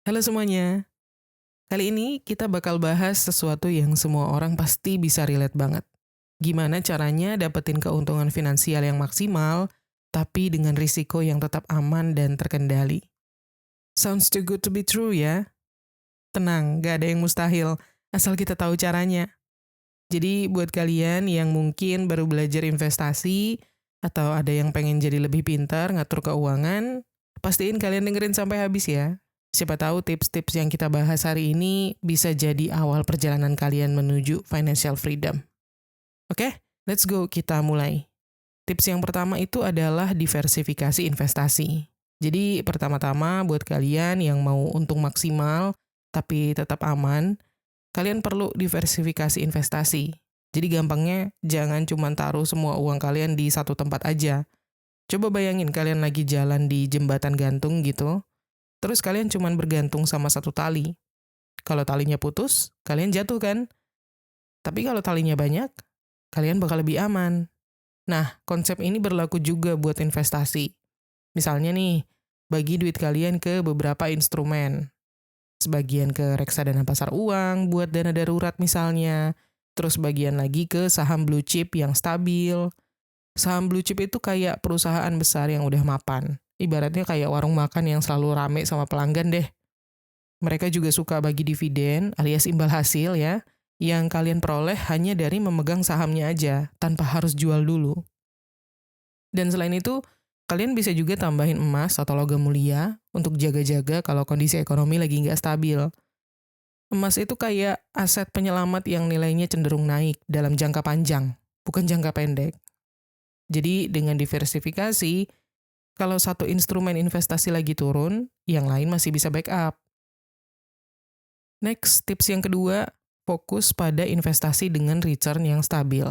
Halo semuanya, kali ini kita bakal bahas sesuatu yang semua orang pasti bisa relate banget. Gimana caranya dapetin keuntungan finansial yang maksimal, tapi dengan risiko yang tetap aman dan terkendali. Sounds too good to be true ya? Tenang, gak ada yang mustahil, asal kita tahu caranya. Jadi buat kalian yang mungkin baru belajar investasi, atau ada yang pengen jadi lebih pintar ngatur keuangan, pastiin kalian dengerin sampai habis ya. Siapa tahu tips-tips yang kita bahas hari ini bisa jadi awal perjalanan kalian menuju financial freedom. Oke, let's go, kita mulai. Tips yang pertama itu adalah diversifikasi investasi. Jadi pertama-tama buat kalian yang mau untung maksimal tapi tetap aman, kalian perlu diversifikasi investasi. Jadi gampangnya jangan cuma taruh semua uang kalian di satu tempat aja. Coba bayangin kalian lagi jalan di jembatan gantung gitu, terus kalian cuma bergantung sama satu tali. Kalau talinya putus, kalian jatuh kan? Tapi kalau talinya banyak, kalian bakal lebih aman. Nah, konsep ini berlaku juga buat investasi. Misalnya nih, bagi duit kalian ke beberapa instrumen. Sebagian ke reksadana pasar uang buat dana darurat misalnya. Terus bagian lagi ke saham blue chip yang stabil. Saham blue chip itu kayak perusahaan besar yang udah mapan. Ibaratnya kayak warung makan yang selalu rame sama pelanggan deh. Mereka juga suka bagi dividen alias imbal hasil ya, yang kalian peroleh hanya dari memegang sahamnya aja, tanpa harus jual dulu. Dan selain itu, kalian bisa juga tambahin emas atau logam mulia untuk jaga-jaga kalau kondisi ekonomi lagi nggak stabil. Emas itu kayak aset penyelamat yang nilainya cenderung naik dalam jangka panjang, bukan jangka pendek. Jadi dengan diversifikasi, kalau satu instrumen investasi lagi turun, yang lain masih bisa backup. Next, tips yang kedua, fokus pada investasi dengan return yang stabil.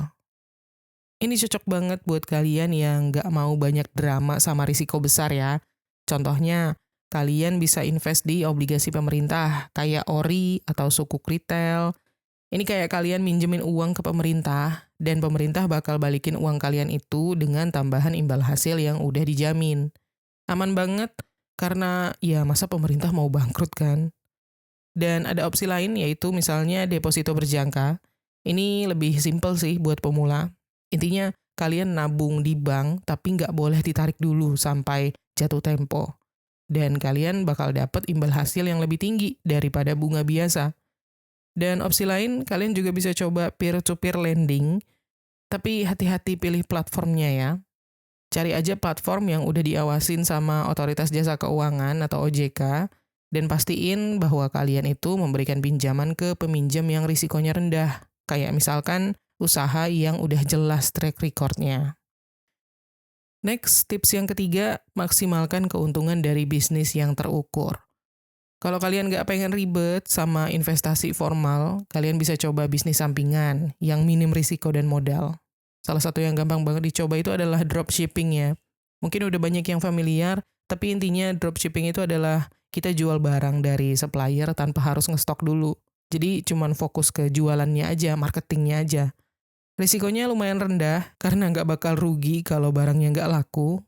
Ini cocok banget buat kalian yang nggak mau banyak drama sama risiko besar ya. Contohnya, kalian bisa invest di obligasi pemerintah, kayak ORI atau sukuk retail. Ini kayak kalian minjemin uang ke pemerintah, dan pemerintah bakal balikin uang kalian itu dengan tambahan imbal hasil yang udah dijamin. Aman banget, karena ya masa pemerintah mau bangkrut kan? Dan ada opsi lain yaitu misalnya deposito berjangka. Ini lebih simpel sih buat pemula. Intinya kalian nabung di bank tapi nggak boleh ditarik dulu sampai jatuh tempo. Dan kalian bakal dapat imbal hasil yang lebih tinggi daripada bunga biasa. Dan opsi lain kalian juga bisa coba peer-to-peer lending. Tapi hati-hati pilih platformnya ya. Cari aja platform yang udah diawasin sama Otoritas Jasa Keuangan atau OJK, dan pastiin bahwa kalian itu memberikan pinjaman ke peminjam yang risikonya rendah, kayak misalkan usaha yang udah jelas track recordnya. Next, tips yang ketiga, maksimalkan keuntungan dari bisnis yang terukur. Kalau kalian nggak pengen ribet sama investasi formal, kalian bisa coba bisnis sampingan yang minim risiko dan modal. Salah satu yang gampang banget dicoba itu adalah dropshipping ya. Mungkin udah banyak yang familiar, tapi intinya dropshipping itu adalah kita jual barang dari supplier tanpa harus ngestok dulu. Jadi cuman fokus ke jualannya aja, marketingnya aja. Risikonya lumayan rendah karena nggak bakal rugi kalau barangnya nggak laku.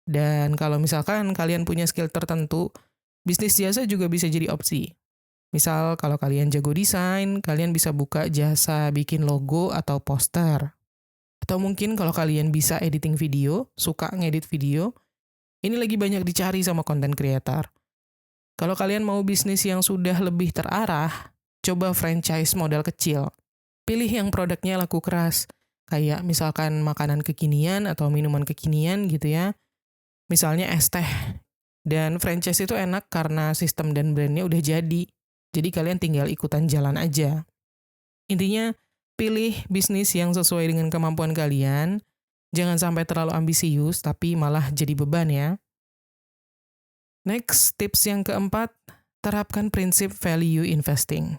Dan kalau misalkan kalian punya skill tertentu, bisnis jasa juga bisa jadi opsi. Misal kalau kalian jago desain, kalian bisa buka jasa bikin logo atau poster. Atau mungkin kalau kalian bisa editing video, suka ngedit video, ini lagi banyak dicari sama content creator. Kalau kalian mau bisnis yang sudah lebih terarah, coba franchise modal kecil. Pilih yang produknya laku keras, kayak misalkan makanan kekinian atau minuman kekinian gitu ya. Misalnya es teh. Dan franchise itu enak karena sistem dan brandnya udah jadi. Jadi kalian tinggal ikutan jalan aja. Intinya, pilih bisnis yang sesuai dengan kemampuan kalian. Jangan sampai terlalu ambisius, tapi malah jadi beban ya. Next, tips yang keempat, terapkan prinsip value investing.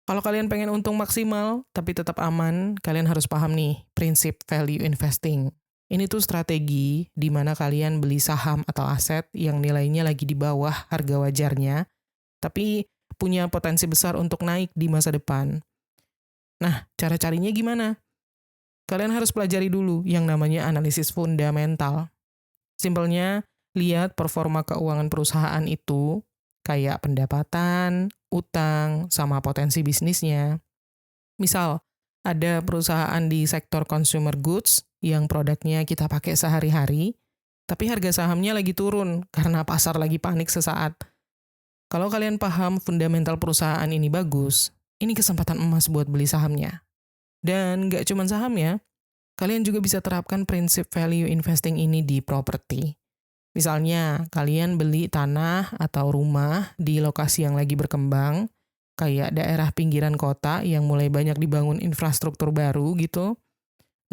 Kalau kalian pengen untung maksimal, tapi tetap aman, kalian harus paham nih, prinsip value investing. Ini tuh strategi di mana kalian beli saham atau aset yang nilainya lagi di bawah harga wajarnya, tapi punya potensi besar untuk naik di masa depan. Nah, cara-carinya gimana? Kalian harus pelajari dulu yang namanya analisis fundamental. Simpelnya, lihat performa keuangan perusahaan itu, kayak pendapatan, utang, sama potensi bisnisnya. Misal, ada perusahaan di sektor consumer goods yang produknya kita pakai sehari-hari, tapi harga sahamnya lagi turun karena pasar lagi panik sesaat. Kalau kalian paham fundamental perusahaan ini bagus, ini kesempatan emas buat beli sahamnya. Dan nggak cuma sahamnya, kalian juga bisa terapkan prinsip value investing ini di properti. Misalnya, kalian beli tanah atau rumah di lokasi yang lagi berkembang, kayak daerah pinggiran kota yang mulai banyak dibangun infrastruktur baru gitu.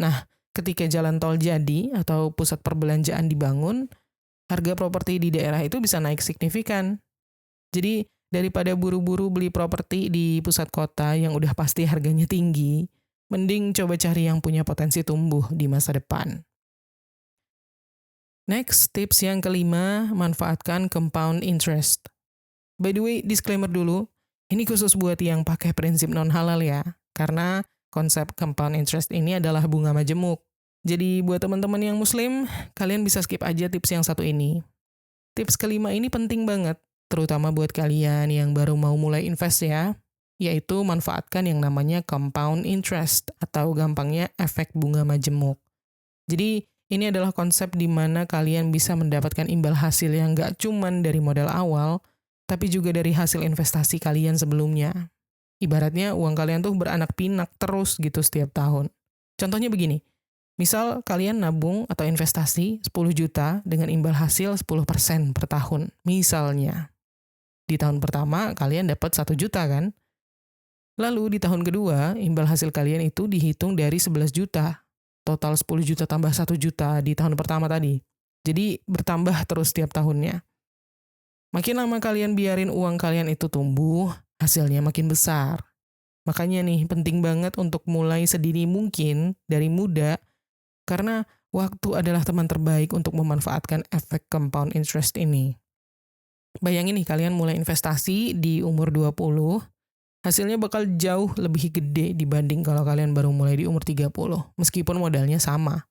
Nah, ketika jalan tol jadi atau pusat perbelanjaan dibangun, harga properti di daerah itu bisa naik signifikan. Jadi, daripada buru-buru beli properti di pusat kota yang udah pasti harganya tinggi, mending coba cari yang punya potensi tumbuh di masa depan. Next, tips yang kelima, manfaatkan compound interest. By the way, disclaimer dulu, ini khusus buat yang pakai prinsip non-halal ya, karena konsep compound interest ini adalah bunga majemuk. Jadi buat teman-teman yang muslim, kalian bisa skip aja tips yang satu ini. Tips kelima ini penting banget, terutama buat kalian yang baru mau mulai invest ya, yaitu manfaatkan yang namanya compound interest, atau gampangnya efek bunga majemuk. Jadi, ini adalah konsep di mana kalian bisa mendapatkan imbal hasil yang nggak cuman dari modal awal, tapi juga dari hasil investasi kalian sebelumnya. Ibaratnya uang kalian tuh beranak pinak terus gitu setiap tahun. Contohnya begini, misal kalian nabung atau investasi 10 juta dengan imbal hasil 10% per tahun, misalnya. Di tahun pertama kalian dapat 1 juta kan? Lalu di tahun kedua, imbal hasil kalian itu dihitung dari 11 juta. Total 10 juta tambah 1 juta di tahun pertama tadi. Jadi bertambah terus setiap tahunnya. Makin lama kalian biarin uang kalian itu tumbuh, hasilnya makin besar. Makanya nih penting banget untuk mulai sedini mungkin dari muda, karena waktu adalah teman terbaik untuk memanfaatkan efek compound interest ini. Bayangin nih kalian mulai investasi di umur 20, hasilnya bakal jauh lebih gede dibanding kalau kalian baru mulai di umur 30, meskipun modalnya sama.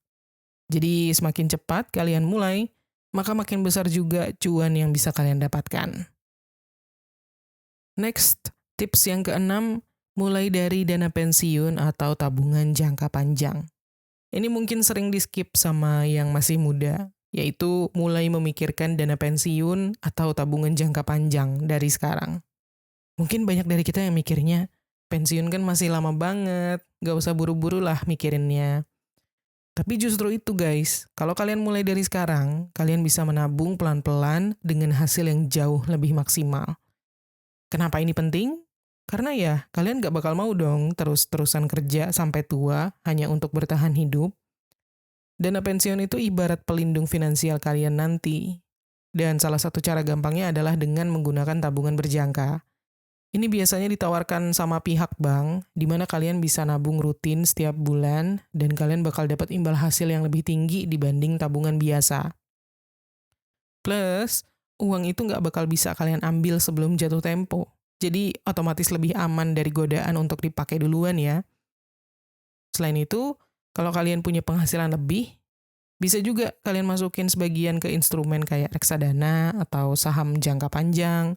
Jadi semakin cepat kalian mulai, maka makin besar juga cuan yang bisa kalian dapatkan. Next, tips yang keenam, mulai dari dana pensiun atau tabungan jangka panjang. Ini mungkin sering di-skip sama yang masih muda, yaitu mulai memikirkan dana pensiun atau tabungan jangka panjang dari sekarang. Mungkin banyak dari kita yang mikirnya, pensiun kan masih lama banget, gak usah buru-buru lah mikirinnya. Tapi justru itu guys, kalau kalian mulai dari sekarang, kalian bisa menabung pelan-pelan dengan hasil yang jauh lebih maksimal. Kenapa ini penting? Karena ya, kalian gak bakal mau dong terus-terusan kerja sampai tua hanya untuk bertahan hidup. Dana pensiun itu ibarat pelindung finansial kalian nanti. Dan salah satu cara gampangnya adalah dengan menggunakan tabungan berjangka. Ini biasanya ditawarkan sama pihak bank, di mana kalian bisa nabung rutin setiap bulan, dan kalian bakal dapat imbal hasil yang lebih tinggi dibanding tabungan biasa. Plus, uang itu nggak bakal bisa kalian ambil sebelum jatuh tempo. Jadi, otomatis lebih aman dari godaan untuk dipakai duluan ya. Selain itu, kalau kalian punya penghasilan lebih, bisa juga kalian masukin sebagian ke instrumen kayak reksadana atau saham jangka panjang.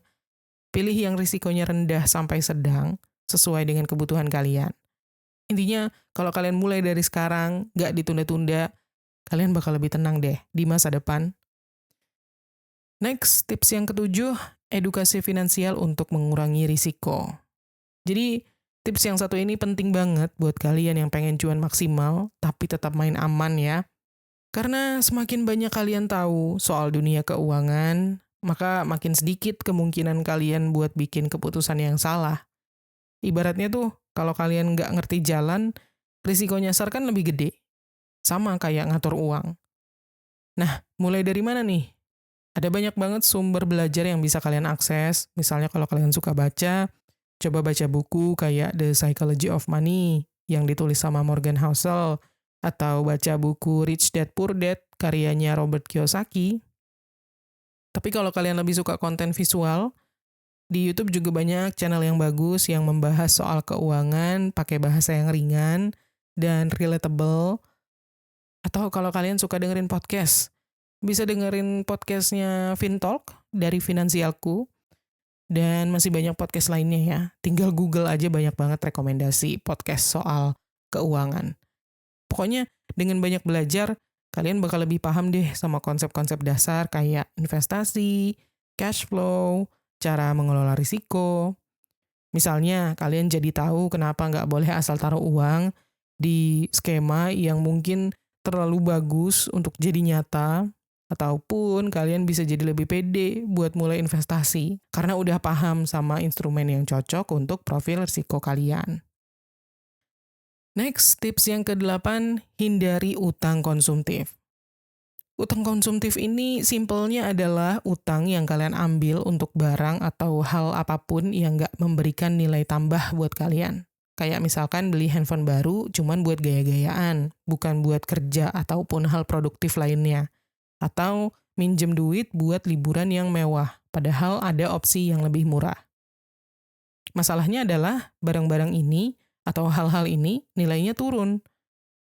Pilih yang risikonya rendah sampai sedang, sesuai dengan kebutuhan kalian. Intinya, kalau kalian mulai dari sekarang, nggak ditunda-tunda, kalian bakal lebih tenang deh di masa depan. Next, tips yang ketujuh, edukasi finansial untuk mengurangi risiko. Jadi, tips yang satu ini penting banget buat kalian yang pengen cuan maksimal, tapi tetap main aman ya. Karena semakin banyak kalian tahu soal dunia keuangan, maka makin sedikit kemungkinan kalian buat bikin keputusan yang salah. Ibaratnya tuh, kalau kalian nggak ngerti jalan, risiko nyasar kan lebih gede. Sama kayak ngatur uang. Nah, mulai dari mana nih? Ada banyak banget sumber belajar yang bisa kalian akses. Misalnya kalau kalian suka baca, coba baca buku kayak The Psychology of Money yang ditulis sama Morgan Housel, atau baca buku Rich Dad Poor Dad karyanya Robert Kiyosaki. Tapi kalau kalian lebih suka konten visual, di YouTube juga banyak channel yang bagus yang membahas soal keuangan pakai bahasa yang ringan dan relatable. Atau kalau kalian suka dengerin podcast, bisa dengerin podcastnya FinTalk dari Finansialku. Dan masih banyak podcast lainnya ya. Tinggal Google aja banyak banget rekomendasi podcast soal keuangan. Pokoknya dengan banyak belajar, kalian bakal lebih paham deh sama konsep-konsep dasar kayak investasi, cash flow, cara mengelola risiko. Misalnya, kalian jadi tahu kenapa nggak boleh asal taruh uang di skema yang mungkin terlalu bagus untuk jadi nyata, ataupun kalian bisa jadi lebih pede buat mulai investasi, karena udah paham sama instrumen yang cocok untuk profil risiko kalian. Next, tips yang ke-8, hindari utang konsumtif. Utang konsumtif ini simpelnya adalah utang yang kalian ambil untuk barang atau hal apapun yang nggak memberikan nilai tambah buat kalian. Kayak misalkan beli handphone baru cuman buat gaya-gayaan, bukan buat kerja ataupun hal produktif lainnya. Atau minjem duit buat liburan yang mewah, padahal ada opsi yang lebih murah. Masalahnya adalah barang-barang ini atau hal-hal ini nilainya turun,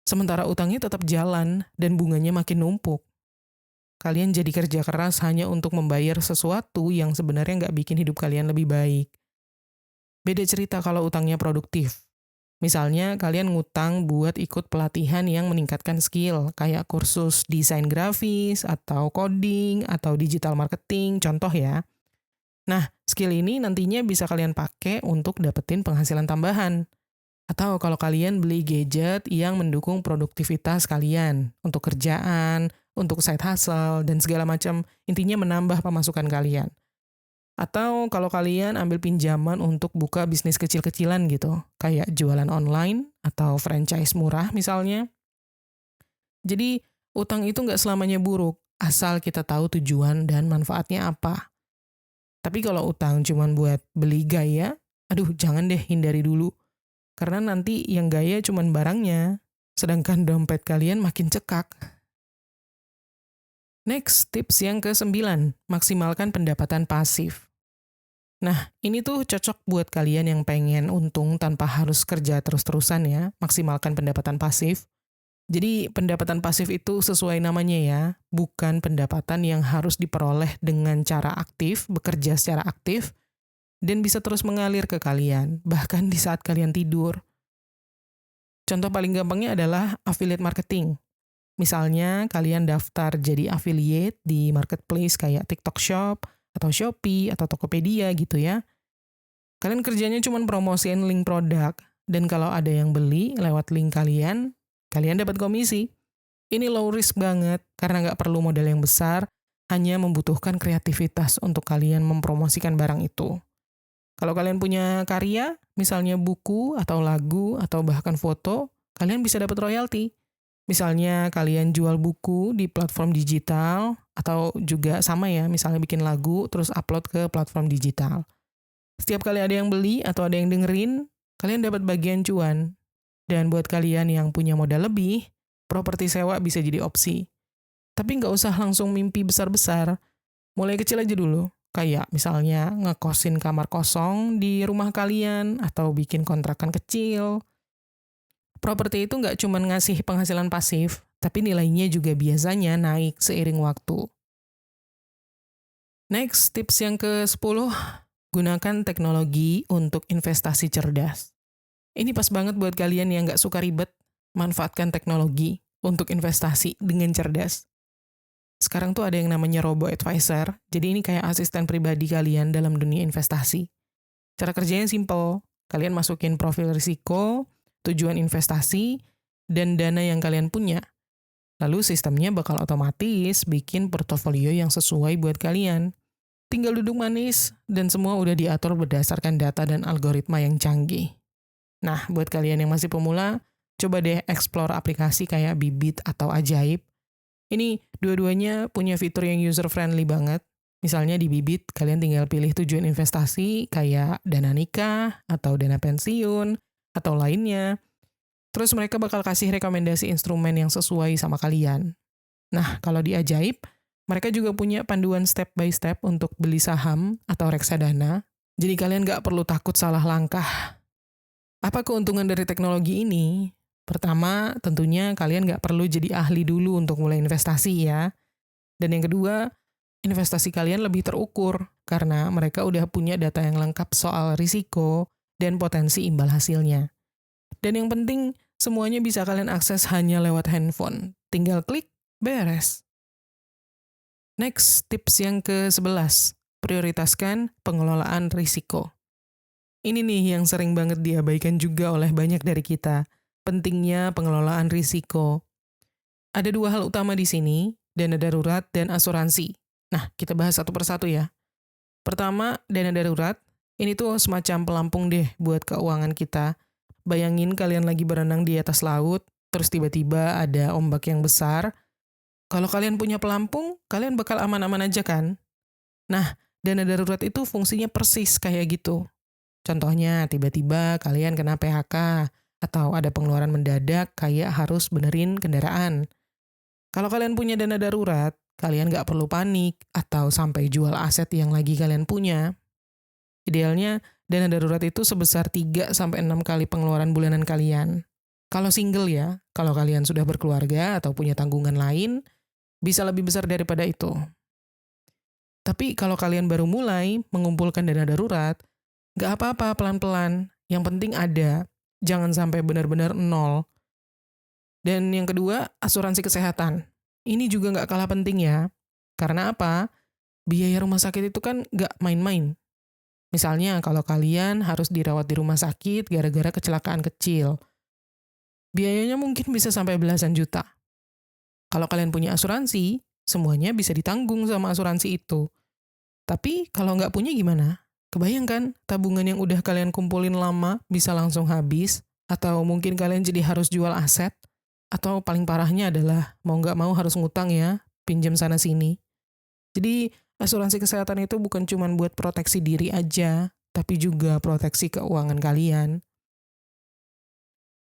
sementara utangnya tetap jalan dan bunganya makin numpuk. Kalian jadi kerja keras hanya untuk membayar sesuatu yang sebenarnya nggak bikin hidup kalian lebih baik. Beda cerita kalau utangnya produktif. Misalnya, kalian ngutang buat ikut pelatihan yang meningkatkan skill, kayak kursus desain grafis, atau coding, atau digital marketing, contoh ya. Nah, skill ini nantinya bisa kalian pakai untuk dapetin penghasilan tambahan. Atau kalau kalian beli gadget yang mendukung produktivitas kalian, untuk kerjaan, untuk side hustle, dan segala macam, intinya menambah pemasukan kalian. Atau kalau kalian ambil pinjaman untuk buka bisnis kecil-kecilan gitu, kayak jualan online atau franchise murah misalnya. Jadi, utang itu nggak selamanya buruk, asal kita tahu tujuan dan manfaatnya apa. Tapi kalau utang cuma buat beli gaya, aduh jangan deh, hindari dulu. Karena nanti yang gaya cuma barangnya, sedangkan dompet kalian makin cekak. Next, tips yang ke-9, maksimalkan pendapatan pasif. Nah, ini tuh cocok buat kalian yang pengen untung tanpa harus kerja terus-terusan ya, maksimalkan pendapatan pasif. Jadi, pendapatan pasif itu sesuai namanya ya, bukan pendapatan yang harus diperoleh dengan cara aktif, bekerja secara aktif, dan bisa terus mengalir ke kalian, bahkan di saat kalian tidur. Contoh paling gampangnya adalah affiliate marketing. Misalnya, kalian daftar jadi affiliate di marketplace kayak TikTok Shop, atau Shopee, atau Tokopedia gitu ya. Kalian kerjanya cuma promosiin link produk, dan kalau ada yang beli lewat link kalian, kalian dapat komisi. Ini low risk banget, karena nggak perlu modal yang besar, hanya membutuhkan kreativitas untuk kalian mempromosikan barang itu. Kalau kalian punya karya, misalnya buku, atau lagu, atau bahkan foto, kalian bisa dapat royalti. Misalnya kalian jual buku di platform digital, atau juga sama ya, misalnya bikin lagu terus upload ke platform digital. Setiap kali ada yang beli atau ada yang dengerin, kalian dapat bagian cuan. Dan buat kalian yang punya modal lebih, properti sewa bisa jadi opsi. Tapi nggak usah langsung mimpi besar-besar, mulai kecil aja dulu. Kayak misalnya ngekosin kamar kosong di rumah kalian, atau bikin kontrakan kecil. Properti itu nggak cuma ngasih penghasilan pasif, tapi nilainya juga biasanya naik seiring waktu. Next, tips yang ke-10, gunakan teknologi untuk investasi cerdas. Ini pas banget buat kalian yang nggak suka ribet, manfaatkan teknologi untuk investasi dengan cerdas. Sekarang tuh ada yang namanya robo-advisor, jadi ini kayak asisten pribadi kalian dalam dunia investasi. Cara kerjanya simple, kalian masukin profil risiko, tujuan investasi, dan dana yang kalian punya. Lalu sistemnya bakal otomatis bikin portofolio yang sesuai buat kalian. Tinggal duduk manis, dan semua udah diatur berdasarkan data dan algoritma yang canggih. Nah, buat kalian yang masih pemula, coba deh explore aplikasi kayak Bibit atau Ajaib. Ini dua-duanya punya fitur yang user-friendly banget. Misalnya di Bibit, kalian tinggal pilih tujuan investasi kayak dana nikah, atau dana pensiun, atau lainnya. Terus mereka bakal kasih rekomendasi instrumen yang sesuai sama kalian. Nah, kalau di Ajaib, mereka juga punya panduan step by step untuk beli saham atau reksadana. Jadi kalian nggak perlu takut salah langkah. Apa keuntungan dari teknologi ini? Pertama, tentunya kalian nggak perlu jadi ahli dulu untuk mulai investasi ya. Dan yang kedua, investasi kalian lebih terukur karena mereka udah punya data yang lengkap soal risiko dan potensi imbal hasilnya. Dan yang penting, semuanya bisa kalian akses hanya lewat handphone. Tinggal klik, beres. Next, tips yang ke-11. Prioritaskan pengelolaan risiko. Ini nih yang sering banget diabaikan juga oleh banyak dari kita. Pentingnya pengelolaan risiko. Ada dua hal utama di sini, dana darurat dan asuransi. Nah, kita bahas satu persatu ya. Pertama, dana darurat. Ini tuh semacam pelampung deh buat keuangan kita. Bayangin kalian lagi berenang di atas laut, terus tiba-tiba ada ombak yang besar. Kalau kalian punya pelampung, kalian bakal aman-aman aja kan? Nah, dana darurat itu fungsinya persis kayak gitu. Contohnya, tiba-tiba kalian kena PHK, atau ada pengeluaran mendadak kayak harus benerin kendaraan. Kalau kalian punya dana darurat, kalian nggak perlu panik atau sampai jual aset yang lagi kalian punya. Idealnya, dana darurat itu sebesar 3-6 kali pengeluaran bulanan kalian. Kalau single ya, kalau kalian sudah berkeluarga atau punya tanggungan lain, bisa lebih besar daripada itu. Tapi kalau kalian baru mulai mengumpulkan dana darurat, nggak apa-apa pelan-pelan. Yang penting ada, jangan sampai benar-benar nol. Dan yang kedua, asuransi kesehatan. Ini juga nggak kalah penting ya. Karena apa? Biaya rumah sakit itu kan nggak main-main. Misalnya kalau kalian harus dirawat di rumah sakit gara-gara kecelakaan kecil. Biayanya mungkin bisa sampai belasan juta. Kalau kalian punya asuransi, semuanya bisa ditanggung sama asuransi itu. Tapi kalau nggak punya gimana? Kebayangkan tabungan yang udah kalian kumpulin lama bisa langsung habis, atau mungkin kalian jadi harus jual aset, atau paling parahnya adalah mau nggak mau harus ngutang ya, pinjam sana-sini. Jadi asuransi kesehatan itu bukan cuma buat proteksi diri aja, tapi juga proteksi keuangan kalian.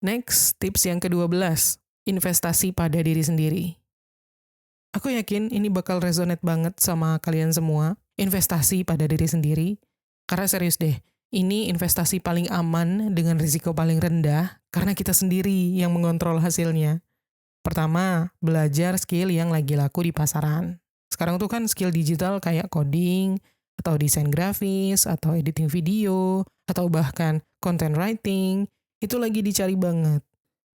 Next, tips yang ke-12, investasi pada diri sendiri. Aku yakin ini bakal resonate banget sama kalian semua, investasi pada diri sendiri. Karena serius deh, ini investasi paling aman dengan risiko paling rendah karena kita sendiri yang mengontrol hasilnya. Pertama, belajar skill yang lagi laku di pasaran. Sekarang tuh kan skill digital kayak coding, atau desain grafis, atau editing video, atau bahkan content writing, itu lagi dicari banget.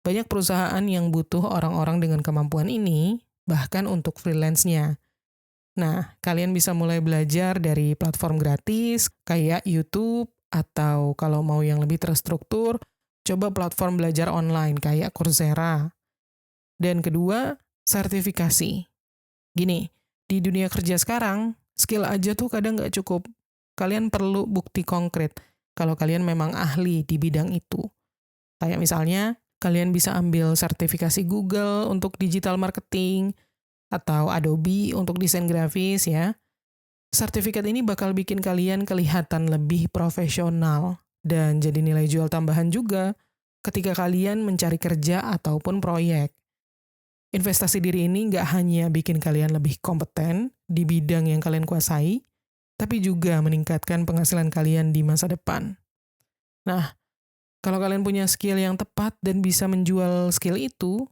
Banyak perusahaan yang butuh orang-orang dengan kemampuan ini, bahkan untuk freelance-nya. Nah, kalian bisa mulai belajar dari platform gratis, kayak YouTube, atau kalau mau yang lebih terstruktur, coba platform belajar online kayak Coursera. Dan kedua, sertifikasi. Gini, di dunia kerja sekarang, skill aja tuh kadang nggak cukup. Kalian perlu bukti konkret kalau kalian memang ahli di bidang itu. Kayak misalnya, kalian bisa ambil sertifikasi Google untuk digital marketing, atau Adobe untuk desain grafis ya. Sertifikat ini bakal bikin kalian kelihatan lebih profesional dan jadi nilai jual tambahan juga ketika kalian mencari kerja ataupun proyek. Investasi diri ini nggak hanya bikin kalian lebih kompeten di bidang yang kalian kuasai, tapi juga meningkatkan penghasilan kalian di masa depan. Nah, kalau kalian punya skill yang tepat dan bisa menjual skill itu,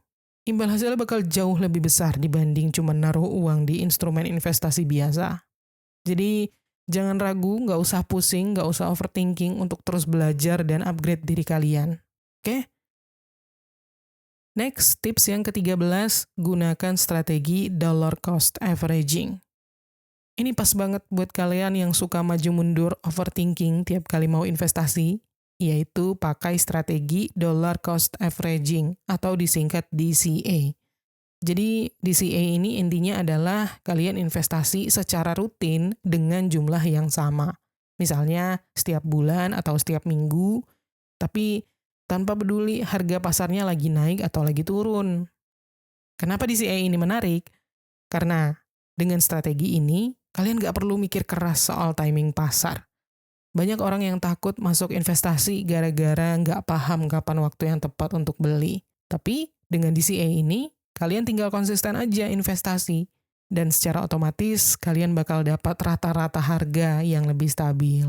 imbal hasilnya bakal jauh lebih besar dibanding cuma naruh uang di instrumen investasi biasa. Jadi, jangan ragu, nggak usah pusing, nggak usah overthinking untuk terus belajar dan upgrade diri kalian. Oke? Next, tips yang ke-13, gunakan strategi dollar cost averaging. Ini pas banget buat kalian yang suka maju mundur overthinking tiap kali mau investasi, yaitu pakai strategi dollar cost averaging atau disingkat DCA. Jadi DCA ini intinya adalah kalian investasi secara rutin dengan jumlah yang sama. Misalnya setiap bulan atau setiap minggu, tapi tanpa peduli harga pasarnya lagi naik atau lagi turun. Kenapa DCA ini menarik? Karena dengan strategi ini, kalian nggak perlu mikir keras soal timing pasar. Banyak orang yang takut masuk investasi gara-gara nggak paham kapan waktu yang tepat untuk beli. Tapi dengan DCA ini, kalian tinggal konsisten aja investasi. Dan secara otomatis, kalian bakal dapat rata-rata harga yang lebih stabil.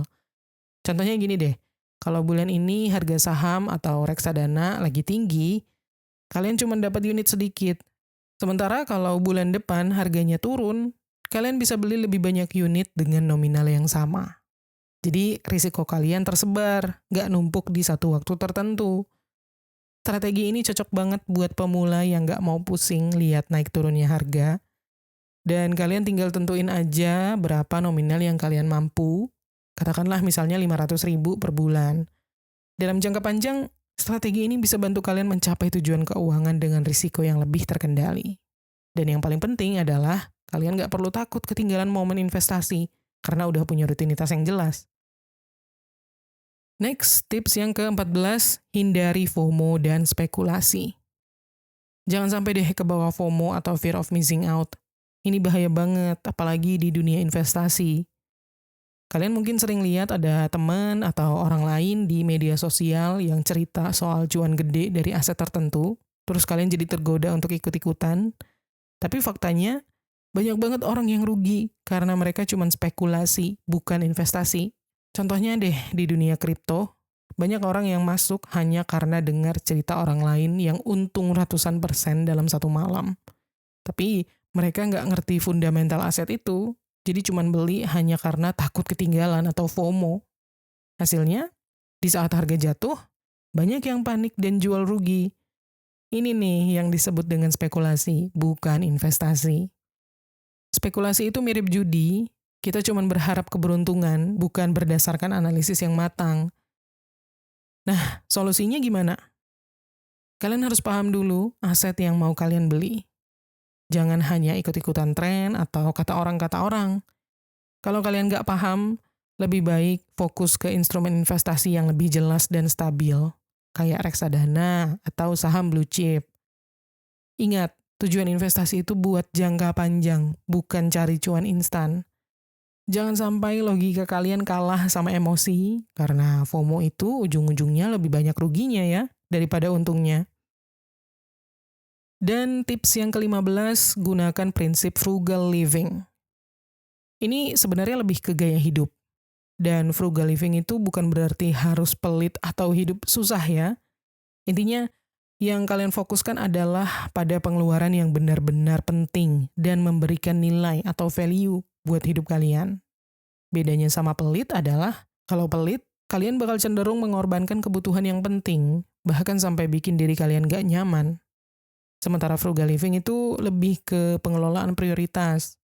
Contohnya gini deh, kalau bulan ini harga saham atau reksadana lagi tinggi, kalian cuma dapat unit sedikit. Sementara kalau bulan depan harganya turun, kalian bisa beli lebih banyak unit dengan nominal yang sama. Jadi risiko kalian tersebar, nggak numpuk di satu waktu tertentu. Strategi ini cocok banget buat pemula yang nggak mau pusing lihat naik turunnya harga. Dan kalian tinggal tentuin aja berapa nominal yang kalian mampu. Katakanlah misalnya 500.000 per bulan. Dalam jangka panjang, strategi ini bisa bantu kalian mencapai tujuan keuangan dengan risiko yang lebih terkendali. Dan yang paling penting adalah kalian nggak perlu takut ketinggalan momen investasi karena udah punya rutinitas yang jelas. Next, tips yang ke-14, hindari FOMO dan spekulasi. Jangan sampai deh kebawa FOMO atau fear of missing out. Ini bahaya banget, apalagi di dunia investasi. Kalian mungkin sering lihat ada teman atau orang lain di media sosial yang cerita soal cuan gede dari aset tertentu, terus kalian jadi tergoda untuk ikut-ikutan. Tapi faktanya, banyak banget orang yang rugi karena mereka cuma spekulasi, bukan investasi. Contohnya deh, di dunia kripto, banyak orang yang masuk hanya karena dengar cerita orang lain yang untung ratusan persen dalam satu malam. Tapi mereka nggak ngerti fundamental aset itu, jadi cuma beli hanya karena takut ketinggalan atau FOMO. Hasilnya, di saat harga jatuh, banyak yang panik dan jual rugi. Ini nih yang disebut dengan spekulasi, bukan investasi. Spekulasi itu mirip judi, kita cuma berharap keberuntungan, bukan berdasarkan analisis yang matang. Nah, solusinya gimana? Kalian harus paham dulu aset yang mau kalian beli. Jangan hanya ikut-ikutan tren atau kata orang. Kalau kalian nggak paham, lebih baik fokus ke instrumen investasi yang lebih jelas dan stabil, kayak reksadana atau saham blue chip. Ingat, tujuan investasi itu buat jangka panjang, bukan cari cuan instan. Jangan sampai logika kalian kalah sama emosi, karena FOMO itu ujung-ujungnya lebih banyak ruginya ya, daripada untungnya. Dan tips yang ke-15, gunakan prinsip frugal living. Ini sebenarnya lebih ke gaya hidup. Dan frugal living itu bukan berarti harus pelit atau hidup susah ya. Intinya, yang kalian fokuskan adalah pada pengeluaran yang benar-benar penting dan memberikan nilai atau value buat hidup kalian. Bedanya sama pelit adalah, kalau pelit, kalian bakal cenderung mengorbankan kebutuhan yang penting, bahkan sampai bikin diri kalian gak nyaman. Sementara frugal living itu lebih ke pengelolaan prioritas.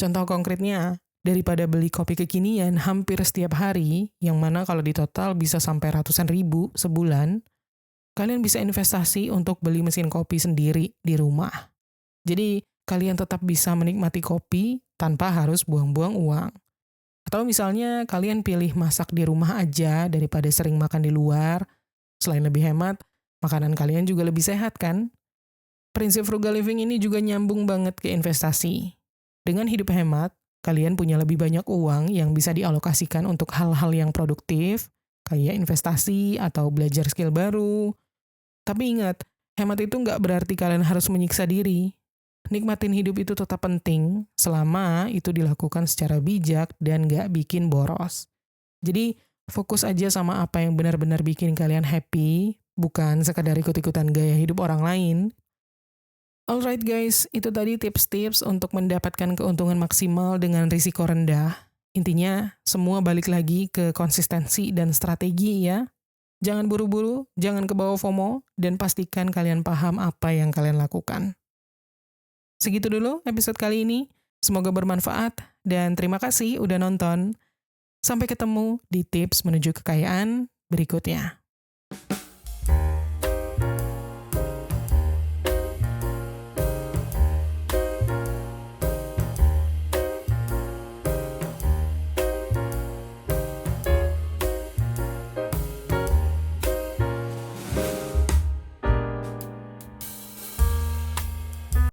Contoh konkretnya, daripada beli kopi kekinian hampir setiap hari, yang mana kalau di total bisa sampai ratusan ribu sebulan, kalian bisa investasi untuk beli mesin kopi sendiri di rumah. Jadi, kalian tetap bisa menikmati kopi tanpa harus buang-buang uang. Atau misalnya kalian pilih masak di rumah aja daripada sering makan di luar. Selain lebih hemat, makanan kalian juga lebih sehat kan? Prinsip frugal living ini juga nyambung banget ke investasi. Dengan hidup hemat, kalian punya lebih banyak uang yang bisa dialokasikan untuk hal-hal yang produktif, kayak investasi atau belajar skill baru. Tapi ingat, hemat itu nggak berarti kalian harus menyiksa diri. Nikmatin hidup itu tetap penting selama itu dilakukan secara bijak dan gak bikin boros. Jadi fokus aja sama apa yang benar-benar bikin kalian happy, bukan sekadar ikut-ikutan gaya hidup orang lain. Alright guys, itu tadi tips-tips untuk mendapatkan keuntungan maksimal dengan risiko rendah. Intinya, semua balik lagi ke konsistensi dan strategi ya. Jangan buru-buru, jangan kebawa FOMO, dan pastikan kalian paham apa yang kalian lakukan. Segitu dulu episode kali ini. Semoga bermanfaat dan terima kasih udah nonton. Sampai ketemu di tips menuju kekayaan berikutnya.